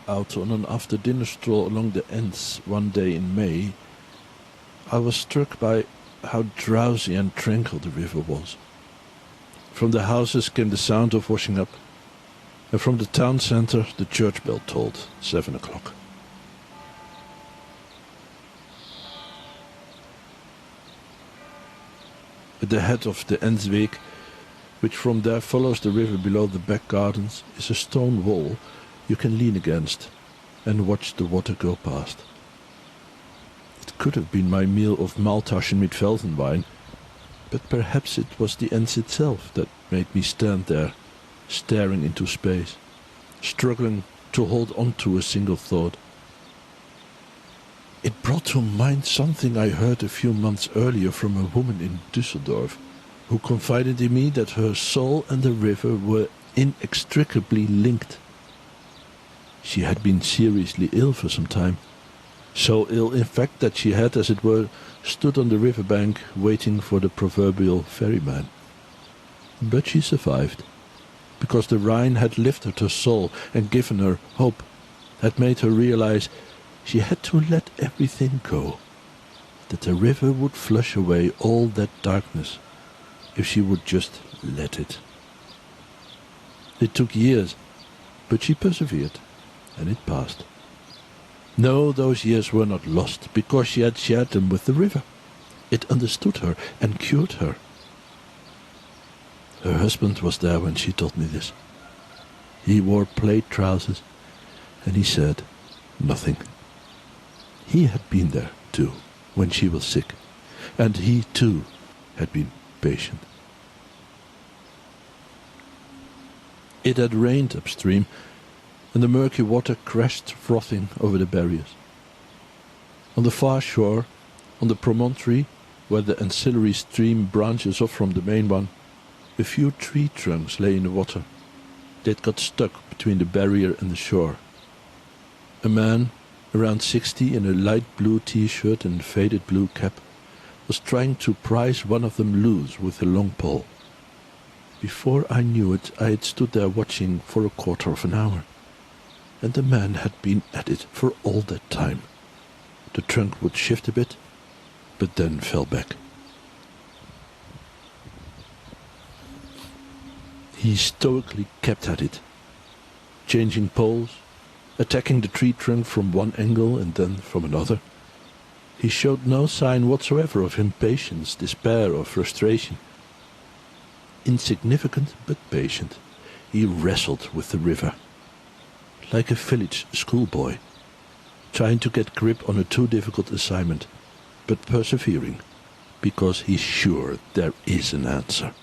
out on an after-dinner stroll along the Enns one day in May, I was struck by how drowsy and tranquil the river was. From the houses came the sound of washing up, and from the town centre the church bell tolled 7 o'clock. At the head of the Ensweg, which from there follows the river below the back gardens, is a stone wall you can lean against and watch the water go past. It could have been my meal of Maltaschen mit Velsenwein, but perhaps it was the Enns itself that made me stand there, staring into space, struggling to hold on to a single thought. It brought to mind something I heard a few months earlier from a woman in Düsseldorf, who confided in me that her soul and the river were inextricably linked. She had been seriously ill for some time, so ill in fact that she had, as it were, stood on the riverbank waiting for the proverbial ferryman. But she survived, because the Rhine had lifted her soul and given her hope, had made her realize she had to let everything go, that the river would flush away all that darkness if she would just let it. It took years, but she persevered, and it passed. No, those years were not lost, because she had shared them with the river. It understood her and cured her. Her husband was there when she told me this. He wore plaid trousers, and he said nothing. He had been there, too, when she was sick, and he, too, had been patient. It had rained upstream, and the murky water crashed frothing over the barriers. On the far shore, on the promontory, where the ancillary stream branches off from the main one, a few tree trunks lay in the water. They'd got stuck between the barrier and the shore. A man, around 60, in a light blue t-shirt and faded blue cap, was trying to prise one of them loose with a long pole. Before I knew it, I had stood there watching for a quarter of an hour, and the man had been at it for all that time. The trunk would shift a bit, but then fell back. He stoically kept at it, changing poles, attacking the tree trunk from one angle and then from another. He showed no sign whatsoever of impatience, despair, or frustration. Insignificant but patient, he wrestled with the river, like a village schoolboy, trying to get grip on a too difficult assignment, but persevering, because he's sure there is an answer.